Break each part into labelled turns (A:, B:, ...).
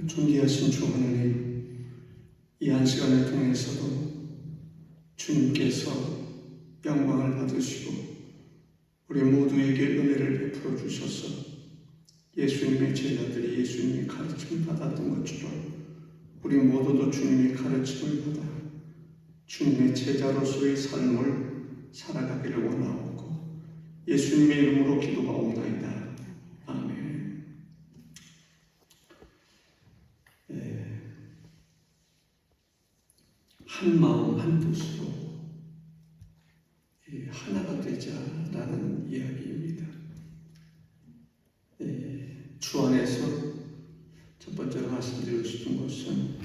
A: 존귀하신 주 하나님, 이 한 시간을 통해서도 주님께서 영광을 받으시고 우리 모두에게 은혜를 베풀어 주셔서 예수님의 제자들이 예수님의 가르침을 받았던 것처럼 우리 모두도 주님의 가르침을 받아 주님의 제자로서의 삶을 살아가기를 원하옵고 예수님의 이름으로 기도하옵나이다. 아멘. 한 마음 한 뜻으로 하나가 되자라는 이야기입니다. 주 안에서 첫 번째로 말씀드리고 싶은 것은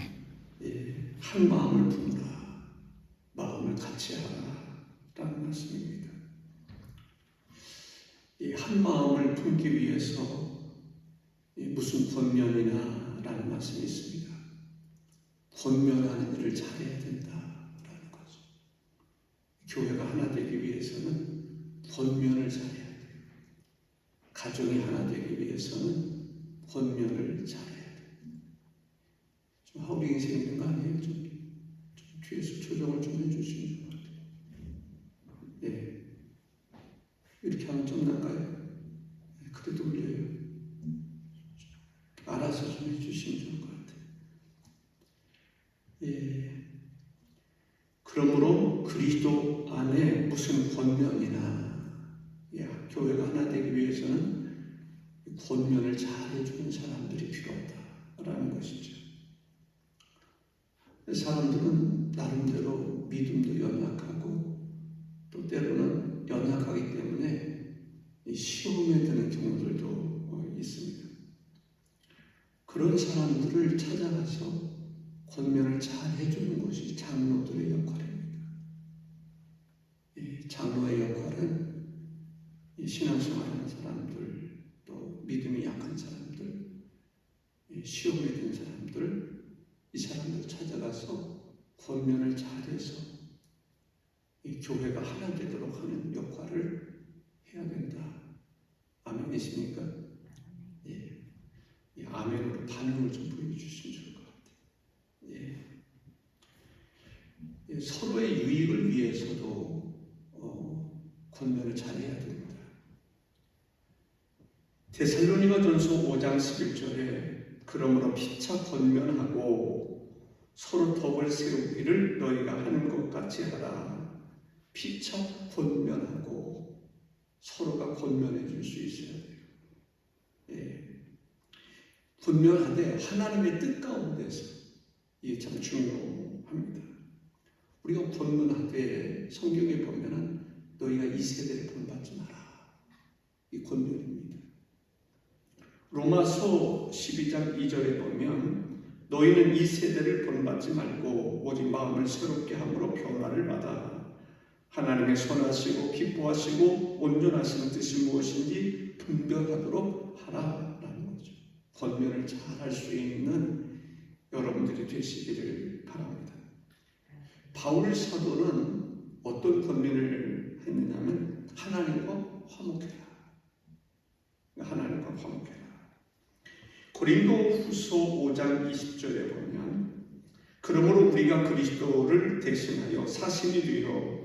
A: 한 마음을 품으라, 마음을 같이 하라 라는 말씀입니다. 이 한 마음을 품기 위해서 무슨 권면이나 라는 말씀이 있습니다. 권면하는 일을 잘해야 된다라는 거죠. 교회가 하나 되기 위해서는 권면을 잘해야 돼요. 가정이 하나 되기 위해서는 권면을 잘해야 돼요. 좀 하우링이 생기는 거 아니에요? 좀 뒤에서 조정을 좀 해주시면 좋을 것 같아요. 이렇게 하면 좀 나가요? 그래도 울려요. 알아서 좀 해주시면 좋을 것 같아요. 그러므로 그리스도 안에 무슨 권면이나 교회가 하나 되기 위해서는 권면을 잘해주는 사람들이 필요하다라는 것이죠. 사람들은 나름대로 믿음도 연약하고 또 때로는 연약하기 때문에 시험에 드는 경우들도 있습니다. 그런 사람들을 찾아가서 권면을 잘 해주는 것이 장로들의 역할입니다. 장로의 역할은 신앙생활하는 사람들, 또 믿음이 약한 사람들, 시험에 든 사람들, 이 사람들 찾아가서 권면을 잘해서 이 교회가 하나 되도록 하는 역할을 해야 된다. 아멘이십니까? 아멘으로 반응을 좀 보여주시면 좋을 것 같아요. 서로의 유익을 위해서도 권면을 잘해야 됩니다. 데살로니가전서 5장 11절에 그러므로 피차 권면하고 서로 덕을 세우기를 너희가 하는 것 같이 하라. 피차 권면하고 서로가 권면해 줄 수 있어야 돼요. 권면하되 하나님의 뜻 가운데서 이게 참 중요합니다. 우리가 권면하되 성경에 보면은 너희가 이 세대를 본받지 마라. 이 권면입니다. 로마서 12장 2절에 보면 너희는 이 세대를 본받지 말고 오직 마음을 새롭게 함으로 변화를 받아 하나님의 선하시고 기뻐하시고 온전하신 뜻이 무엇인지 분별하도록 하라라는 거죠. 권면을 잘할 수 있는 여러분들이 되시기를 바랍니다. 바울 사도는 어떤 권면을 했느냐면 하나님과 화목해라. 하나님과 화목해라. 고린도 후서 5장 20절에 보면 그러므로 우리가 그리스도를 대신하여 사신이 되어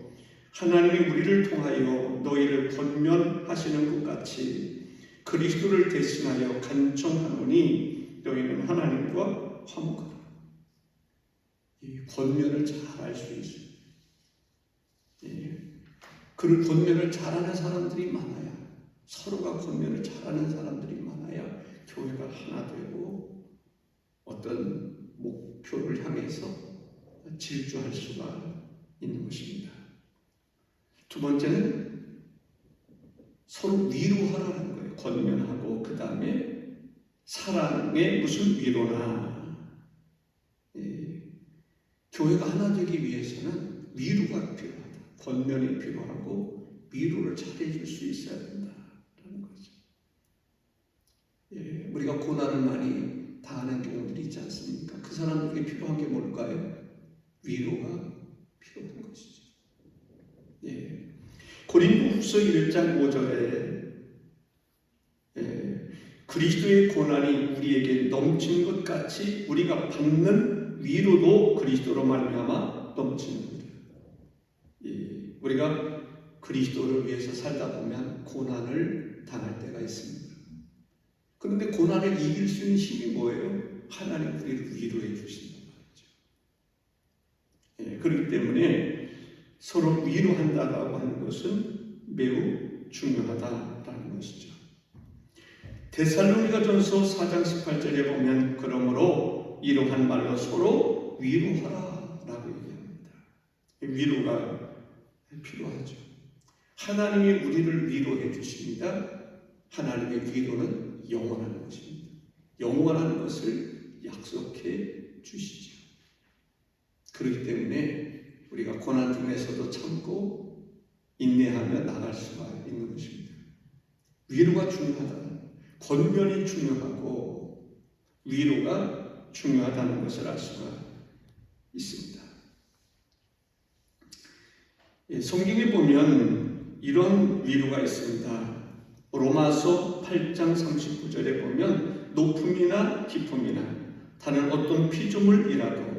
A: 하나님이 우리를 통하여 너희를 권면하시는 것 같이 그리스도를 대신하여 간청하노니 너희는 하나님과 화목하라. 이 권면을 잘 할 수 있어요. 그 권면을 잘하는 사람들이 많아야, 서로가 권면을 잘하는 사람들이 많아야 교회가 하나 되고 어떤 목표를 향해서 질주할 수가 있는 것입니다. 두 번째는 서로 위로하라는 거예요. 권면하고 그 다음에 사랑의 무슨 위로나 교회가 하나 되기 위해서는 위로가 필요하다. 권면이 필요하고 위로를 잘해줄 수 있어야 된다라는 거죠. 우리가 고난을 많이 당하는 경우들이 있지 않습니까? 그 사람들에게 필요한 게 뭘까요? 위로가 필요한 것이죠. 고린도후서 1장 5절에 그리스도의 고난이 우리에게 넘치는 것 같이 우리가 받는 위로도 그리스도로 말미암아 넘치는 거예요. 우리가 그리스도를 위해서 살다 보면 고난을 당할 때가 있습니다. 그런데 고난을 이길 수 있는 힘이 뭐예요? 하나님 우리를 위로해 주신단 말이죠. 그렇기 때문에 서로 위로한다라고 하는 것은 매우 중요하다라는 것이죠. 데살로니가전서 4장 18절에 보면 그러므로 이러한 말로 서로 위로하라라고 얘기합니다. 위로가 필요하죠. 하나님이 우리를 위로해 주십니다. 하나님의 위로는 영원한 것입니다. 영원한 것을 약속해 주시죠. 그렇기 때문에 우리가 고난 중에서도 참고 인내하며 나갈 수가 있는 것입니다. 위로가 중요하다. 권면이 중요하고 위로가 중요하다는 것을 알 수가 있습니다. 성경에 보면 이런 위로가 있습니다. 로마서 8장 39절에 보면 높음이나 깊음이나 다른 어떤 피조물이라도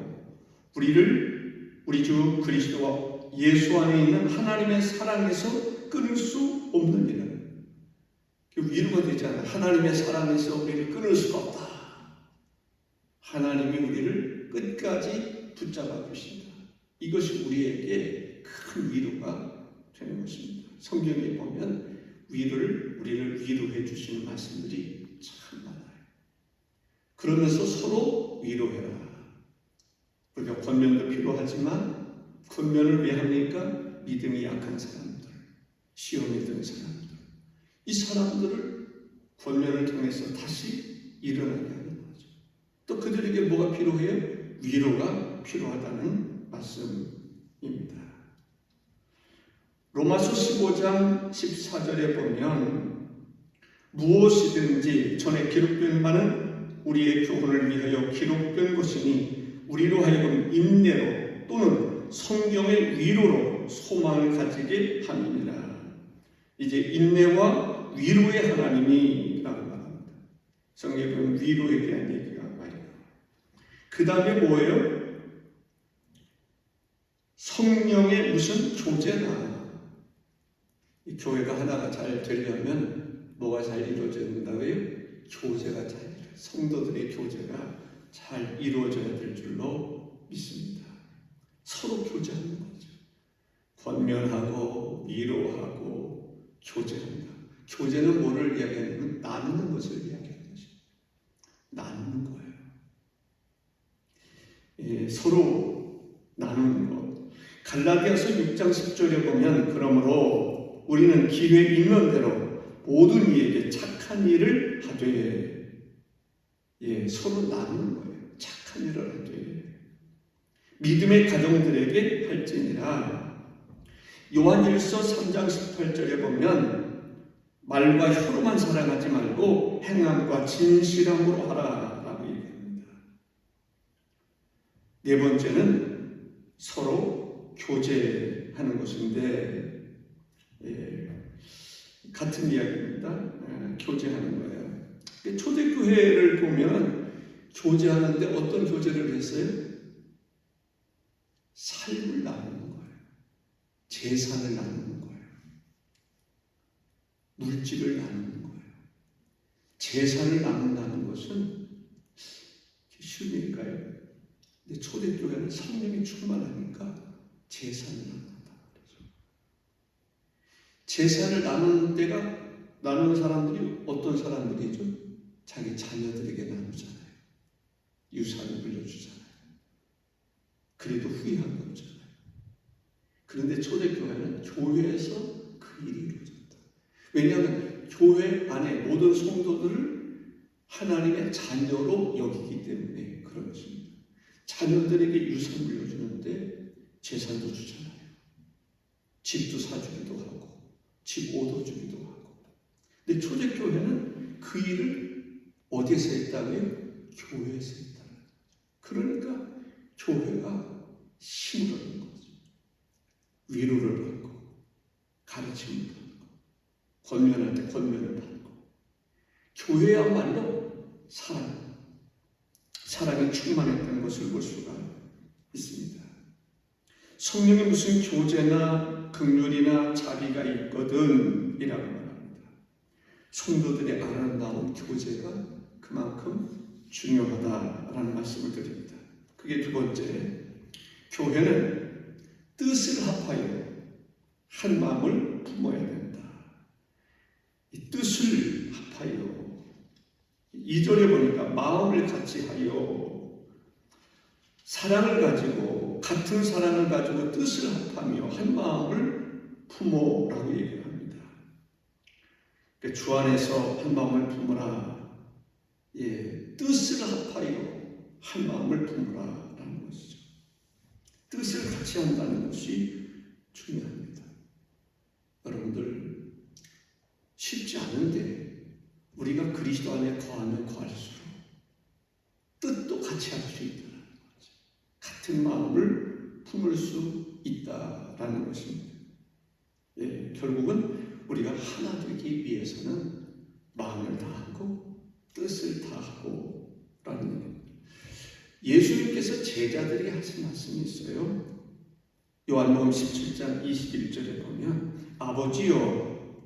A: 우리 주 그리스도와 예수 안에 있는 하나님의 사랑에서 끊을 수 없는 일은 위로가 되지 않아요. 하나님의 사랑에서 우리를 끊을 수가 없다. 하나님이 우리를 끝까지 붙잡아 주신다. 이것이 우리에게 큰 위로가 되는 것입니다. 성경에 보면 우리를 위로해 주시는 말씀들이 참 많아요. 그러면서 서로 위로해라. 우리가 권면도 필요하지만 권면을 왜 합니까? 믿음이 약한 사람들, 시험에 든 사람들, 이 사람들을 권면을 통해서 다시 일어나게 하는 거죠. 또 그들에게 뭐가 필요해요? 위로가 필요하다는 말씀입니다. 로마서 15장 14절에 보면 무엇이든지 전에 기록된 바는 우리의 교훈을 위하여 기록된 것이니 우리로 하여금 인내로 또는 성경의 위로로 소망을 가지게 함이니라. 이제 인내와 위로의 하나님이라고 말합니다. 성경에 보면 위로에 대한 얘기가 많이 나와요. 그 다음에 뭐예요? 성령의 무슨 교제나. 이 교회가 하나가 잘 되려면 뭐가 잘 이루어져야 된다고요? 교제가 잘 이루어져요. 성도들의 교제가 잘 이루어져야 될 줄로 믿습니다. 서로 교제하는 거죠. 권면하고 위로하고 교제합니다. 교제는 뭐를 이야기하냐면 나누는 것을 이야기하는 것입니다. 나누는 거예요. 서로 나누는 것. 갈라디아서 6장 10절에 보면 그러므로 우리는 기회 있는 대로 모든 이에게 착한 일을 하되 서로 나누는 거예요. 착한 일을 하되 믿음의 가정들에게 할지니라. 요한일서 3장 18절에 보면 말과 혀로만 사랑하지 말고 행함과 진실함으로 하라라고 얘기합니다. 네 번째는 서로 교제하는 것인데 같은 이야기입니다. 교제하는 거예요. 초대교회를 보면 교제하는데 어떤 교제를 했어요? 삶을 나누는 거예요. 재산을 나누는 거예요. 물질을 나누는 거예요. 재산을 나눈다는 것은 쉬운 일일까요? 근데 초대교회는 성령이 충만하니까 재산을 나눈다 그러죠. 재산을 나누는 사람들이 어떤 사람들이죠? 자기 자녀들에게 나누잖아요. 유산을 물려주잖아요. 그래도 후회한 거 없잖아요. 그런데 초대교회는 교회에서 그 일이 이루어졌다. 왜냐하면 교회 안에 모든 성도들을 하나님의 자녀로 여기기 때문에 그런 것입니다. 자녀들에게 유산 물려주는데 재산도 주잖아요. 집도 사주기도 하고 집 얻어주기도 하고. 근데 초대교회는 그 일을 어디서 했다고요? 교회에서 했다. 그러니까 교회가 힘을 얻는 거죠. 위로를 받고 가르침을 받고 권면할 때 권면을 받고 교회야말로 사랑이 충만했던 것을 볼 수가 있습니다. 성령이 무슨 교제나 긍휼이나 자비가 있거든 이라고 말합니다. 성도들의 아름다운 교제가 그만큼 중요하다라는 말씀을 드립니다. 그게 두 번째, 교회는 뜻을 합하여 한 마음을 품어야 된다. 이 뜻을 합하여, 2절에 보니까 마음을 같이 하여 사랑을 가지고, 같은 사랑을 가지고 뜻을 합하며 한 마음을 품어라고 얘기를 합니다. 그러니까 주 안에서 한 마음을 품으라. 뜻을 합하여 한 마음을 품으라라는 것이죠. 뜻을 같이 한다는 것이 중요합니다. 여러분들, 쉽지 않은데 우리가 그리스도 안에 거하면 거할수록 뜻도 같이 할 수 있다는 거죠. 같은 마음을 품을 수 있다라는 것입니다. 결국은 우리가 하나 되기 위해서는 마음을 다하고 뜻을 다하고 라는 겁니다. 예수님께서 제자들에게 하신 말씀이 있어요. 요한복음 17장 21절에 보면 아버지여,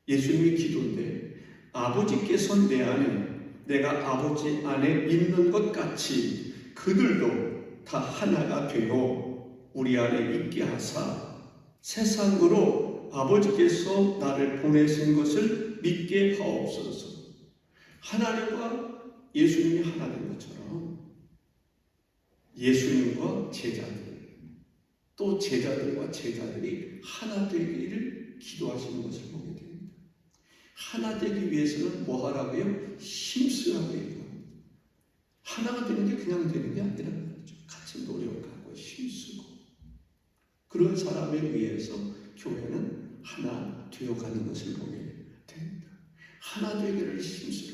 A: 예수님의 기도인데, 아버지께서 내 안에, 내가 아버지 안에 있는 것 같이 그들도 다 하나가 되어 우리 안에 있게 하사 세상으로 아버지께서 나를 보내신 것을 믿게 하옵소서. 하나님과 예수님이 하나 된 것처럼 예수님과 제자들, 또 제자들과 제자들이 하나 되기를 기도하시는 것을 보게 됩니다. 하나 되기 위해서는 뭐 하라고요? 힘쓰라고 얘기합니다. 하나가 되는 게 그냥 되는 게 아니라는 거죠. 같이 노력하고 힘쓰고, 그런 사람에 의해서 교회는 하나 되어가는 것을 보게 됩니다. 하나 되기를 힘쓰라.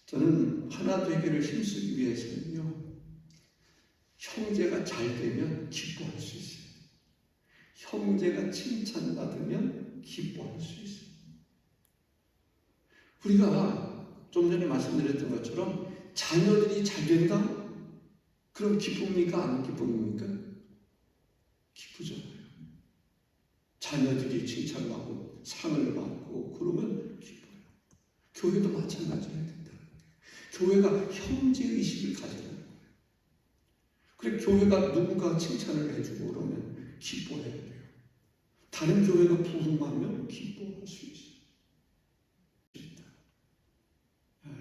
A: 저는 하나 되기를 힘쓰기 위해서는요, 형제가 잘 되면 기뻐할 수 있어요. 형제가 칭찬받으면 기뻐할 수 있어요. 우리가 좀 전에 말씀드렸던 것처럼 자녀들이 잘 된다? 그럼 기쁩니까? 안 기쁩니까? 기쁘잖아요. 자녀들이 칭찬받고 상을 받고 그러면 기뻐요. 교회도 마찬가지여야 된다. 교회가 형제의식을 가져야 돼요. 그래, 교회가 누군가 칭찬을 해주고 그러면 기뻐해야 돼요. 다른 교회가 부흥하면 기뻐할 수 있어요.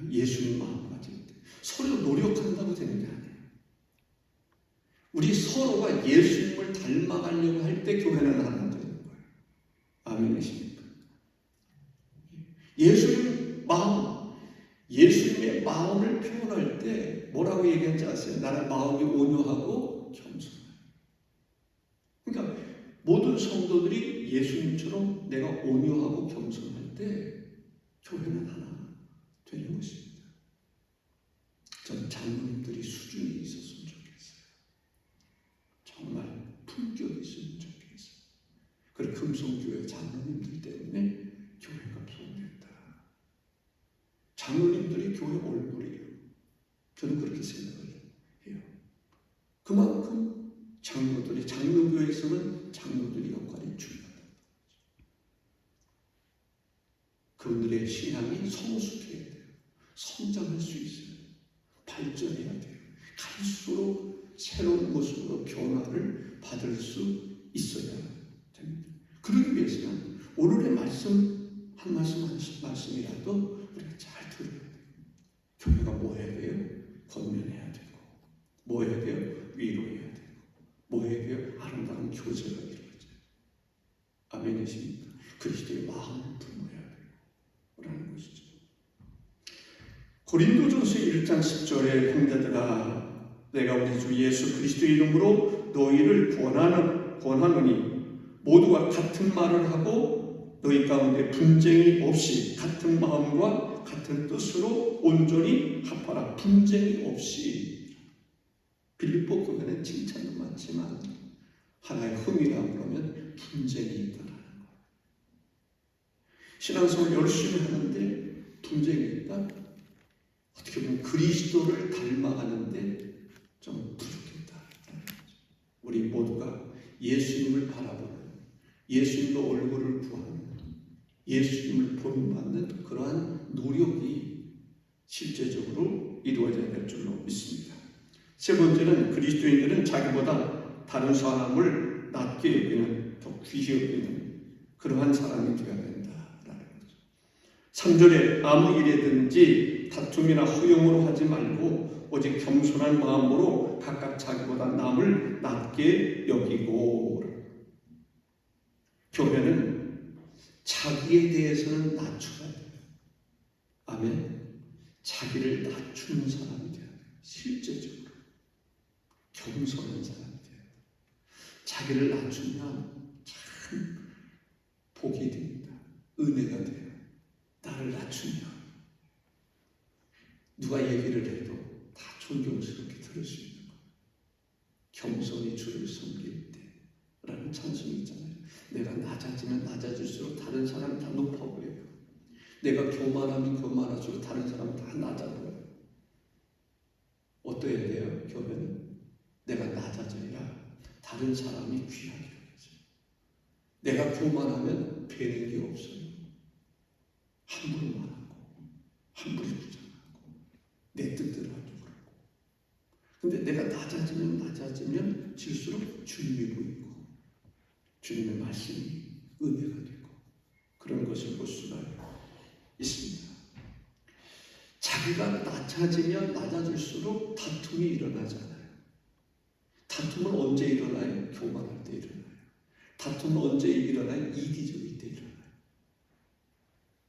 A: 예수님 마음가짐, 서로 노력한다고 되는 게 아니에요. 우리 서로가 예수님을 닮아가려고 할 때 교회는 하나 되는 거예요. 아멘이십니까? 예수님 마음, 예수님의 마음을 표현할 때 뭐라고 얘기하는지 아세요? 나는 마음이 온유하고 겸손해요. 그러니까 모든 성도들이 예수님처럼 내가 온유하고 겸손할 때 교회는 하나 되는 것입니다. 저는 장로님들이 수준이 있었으면 좋겠어요. 정말 품격이 있으면 좋겠어요. 그리고 금송교회 장로님들 때문에 교회가 부흥된다. 장로님들이 교회 얼굴이에요. 저는 그렇게 생각을 해요. 그만큼 장로들이, 장로교회에서는 장로들의 역할이 중요하다. 그분들의 신앙이 성숙해야 돼요. 성장할 수 있어요. 발전해야 돼요. 갈수록 새로운 모습으로 변화를 받을 수 있어야 됩니다. 그러기 위해서는 오늘의 말씀 한 말씀이라도 우리가 잘 들어야 돼요. 교회가 뭐 해야 돼요? 권면해야 되고, 뭐 해야 돼요? 위로해야 되고, 뭐 해야 돼요? 아름다운 교제가 이루어져요. 아멘이십니까? 그리스도의 마음을 품어야 돼요. 라는 것이죠. 고린도전서 1장 10절에 형제들아, 내가 우리 주 예수 그리스도의 이름으로 너희를 권하노니 모두가 같은 말을 하고 너희 가운데 분쟁이 없이 같은 마음과 같은 뜻으로 온전히 합하라. 분쟁이 없이. 빌립보 교회는 칭찬도 많지만 하나의 흠이라고 그러면 분쟁이 있다라는 거예요. 신앙생활 열심히 하는데 분쟁이 있다? 어떻게 보면 그리스도를 닮아가는데 좀 부족했다. 우리 모두가 예수님을 바라보는, 예수님의 얼굴을 구하는, 예수님을 본받는 그러한 노력이 실제적으로 이루어져야 될 줄로 믿습니다. 세 번째는 그리스도인들은 자기보다 다른 사람을 낮게 여기는, 더 귀히 여기는 그러한 사람이 되어야 된다라는 거죠. 3절에 아무 일에든지 다툼이나 허용으로 하지 말고 오직 겸손한 마음으로 각각 자기보다 남을 낮게 여기고. 교회는 자기에 대해서는 낮춰야 돼요. 아멘. 자기를 낮추는 사람이 돼야 돼요. 실제적으로 겸손한 사람이 돼야 돼요. 자기를 낮추면 참 복이 됩니다. 은혜가 돼요. 나를 낮추면 누가 얘기를 해도 다 존경스럽게 들을 수 있는 거예요. 겸손히 주를 섬길 때라는 찬송이 있잖아요. 내가 낮아지면 낮아질수록 다른 사람이 다 높아 보여요. 내가 교만하면 교만할수록 다른 사람은 다 낮아 보여요. 어떠해야 돼요? 교회는 내가 낮아져야 다른 사람이 귀하게 여겨져요. 내가 교만하면 되는 게 없어요. 함부로 말하고 함부로 주장하고 내 뜻대로 하려고 그러고. 근데 내가 낮아지면 질수록 주님이 보이고 주님의 말씀이 은혜가 되고 그런 것을 볼 수가 있습니다. 자기가 낮아지면 낮아질수록 다툼이 일어나잖아요. 다툼은 언제 일어나요? 교만할 때 일어나요. 다툼은 언제 일어나요? 이기적일 때 일어나요.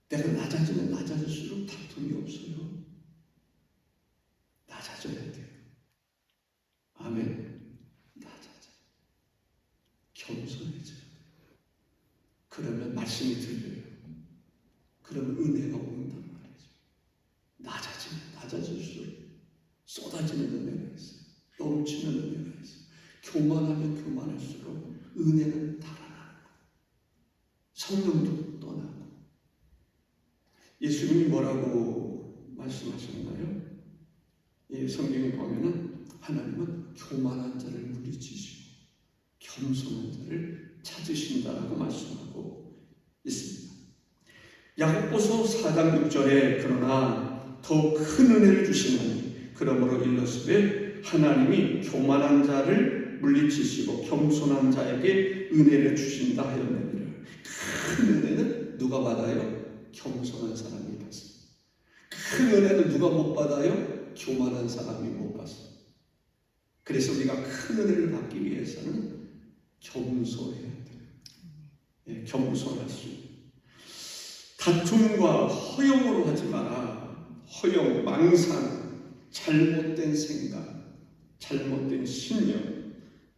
A: 내가 낮아지면 낮아질수록 다툼이 없어요. 낮아져야 돼요. 아멘. 낮아져. 겸손해져요. 그러면 말씀이 들려요. 그러면 은혜가 온단 말이죠. 낮아지면 낮아질수록 쏟아지는 은혜가 있어요. 넘치는 은혜가 있어요. 교만하면 교만할수록 은혜는 달아나는 거예요. 성령도 떠나고. 예수님이 뭐라고 말씀하셨나요? 이 성경에 보면은 하나님은 교만한 자를 물리치시고 겸손한 자를 찾으신다라고 말씀하고 있습니다. 야고보서 4장 6절에 그러나 더 큰 은혜를 주시나니 그러므로 일러스되 하나님이 교만한 자를 물리치시고 겸손한 자에게 은혜를 주신다 하였느니라. 큰 은혜는 누가 받아요? 겸손한 사람이 받습니다. 큰 은혜는 누가 못 받아요? 교만한 사람이 못 받습니다. 그래서 우리가 큰 은혜를 받기 위해서는 겸손해야 돼요. 예, 겸손할 수 있는. 다툼과 허용으로 하지 마라. 허용, 망상, 잘못된 생각, 잘못된 신념,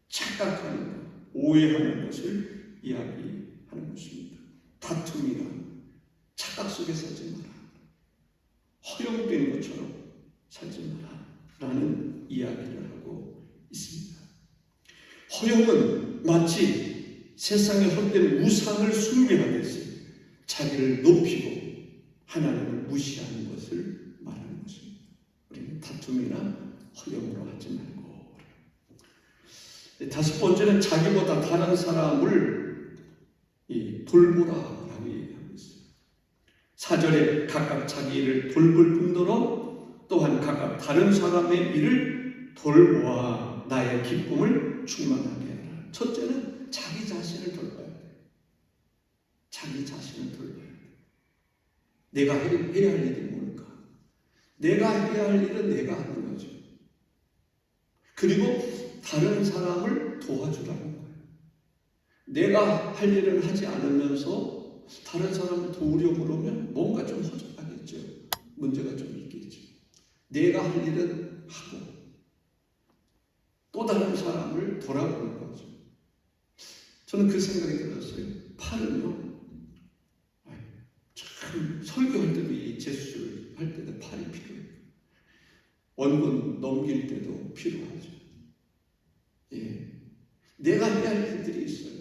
A: 착각하는 것, 오해하는 것을 이야기하는 것입니다. 다툼이나 착각 속에 살지 마라. 허용된 것처럼 살지 마라. 라는 이야기를 하고 있습니다. 허용은 마치 세상에 헛된 우상을 숭배하듯이 자기를 높이고 하나님을 무시하는 것을 말하는 것입니다. 우리는 다툼이나 허용으로 하지 말고. 다섯 번째는 자기보다 다른 사람을 돌보라라고 얘기하고 있어요. 4절에 각각 자기 일을 돌볼 뿐더러 또한 각각 다른 사람의 일을 돌보아 나의 기쁨을 충만하게 하라. 첫째는 자기 자신을 돌봐야 돼요. 자기 자신을 돌봐야 돼요. 내가 해야 할 일이 뭘까? 내가 해야 할 일은 내가 하는 거죠. 그리고 다른 사람을 도와주라는 거예요. 내가 할 일을 하지 않으면서 다른 사람을 도우려고 그러면 뭔가 좀 허접하겠죠. 문제가 좀 있겠죠. 내가 할 일은 하고 또 다른 사람을 돌아보는 거죠. 저는 그 생각이 들었어요. 팔은요, 참 설교할 때도 이 제스처를 할 때도 팔이 필요해요. 원본 넘길 때도 필요하죠. 예, 내가 해야 할 일들이 있어요.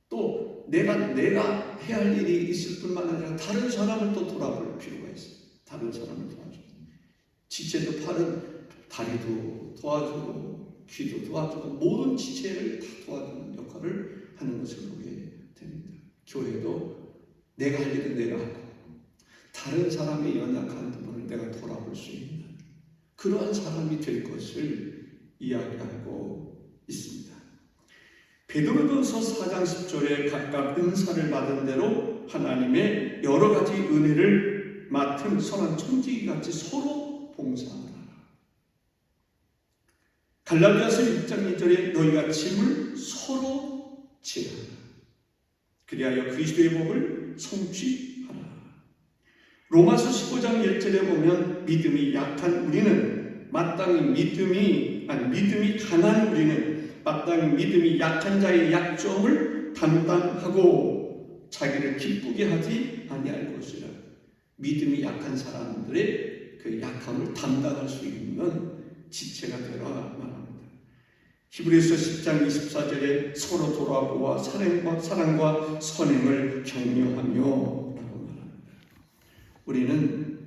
A: 또 내가 해야 할 일이 일이 있을 뿐만 아니라 다른 사람을 또 돌아볼 필요가 있어요. 다른 사람을 도와주고, 지체도 팔은 다리도 도와주고 귀도 도와주고 모든 지체를 다 도와주는 역할을 하는 것을 보게 됩니다. 교회도 내가 할 일은 내가 하고 다른 사람의 연약한 부분을 내가 돌아볼 수 있는 그러한 사람이 될 것을 이야기하고 있습니다. 베드로전서 4장 10절에 각각 은사를 받은 대로 하나님의 여러 가지 은혜를 맡은 선한 청지기같이 서로 봉사하라. 갈라디아서 6장 2절에 너희가 짐을 서로 지하라. 그리하여 그리스도의 복을 성취하라. 로마서 15장 1절에 보면 믿음이 약한 우리는 마땅히 믿음이 강한 우리는 마땅히 믿음이 약한 자의 약점을 담당하고 자기를 기쁘게 하지 아니할 것이라. 믿음이 약한 사람들의 그 약함을 담당할 수 있는 지체가 되라 말합니다. 히브리서 10장 24절에 서로 돌아보아 사랑과 선행을 격려하며 라고 말합니다. 우리는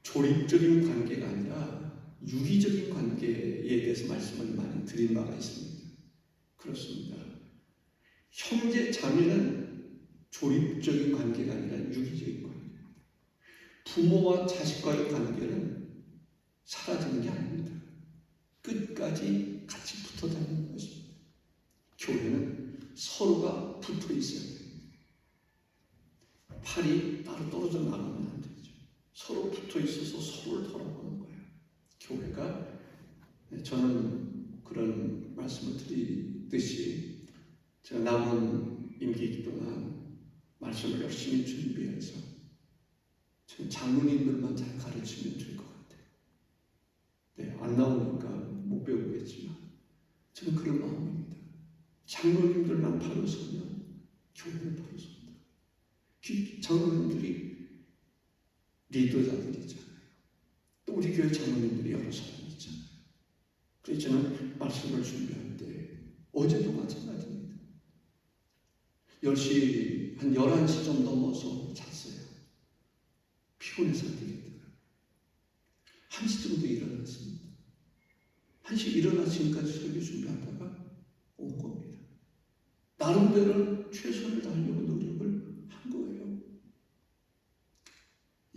A: 조립적인 관계가 아니라 유기적인 관계에 대해서 말씀을 많이 드린 바가 있습니다. 그렇습니다. 형제 자매는 조립적인 관계가 아니라 유기적인 관계입니다. 부모와 자식과의 관계는 사라지는 게 아닙니다. 끝까지 같이 붙어 다니는 것입니다. 교회는 서로가 붙어 있어야 됩니다. 팔이 따로 떨어져 나가면 안 되죠. 서로 붙어 있어서 서로를 돌아보는 거예요. 교회가, 저는 그런 말씀을 드리듯이 제가 남은 임기 동안 말씀을 열심히 준비해서 저는 장로님들만 잘 가르치면 될 것 같아요. 네, 안 나오니까 못 배우겠지만 저는 그런 마음입니다. 장로님들만 바로 서면 교회는 바로 선다. 장로님들이 리더자들이잖아요. 또 우리 교회 장로님들이 여러 사람이 있잖아요. 그래서 저는 말씀을 준비할 때 어제도 마찬가지입니다. 10시, 한 11시 좀 넘어서 잤어요. 피곤해서 안 되겠더라고요. 1시 정도 일어났습니다. 1시 일어나 지금까지 설교 준비하다가 온 겁니다. 나름대로 최선을 다하려고 노력을 한 거예요.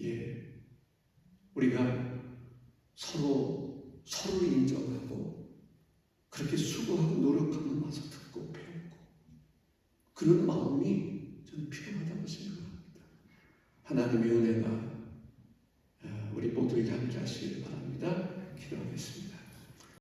A: 예, 우리가 서로를 인정하고 그렇게 수고하고 노력하고 나서 듣고 배우고 그런 마음이 저는 필요하다고 생각합니다. 하나님의 은혜가 우리 모두에게 함께 하시길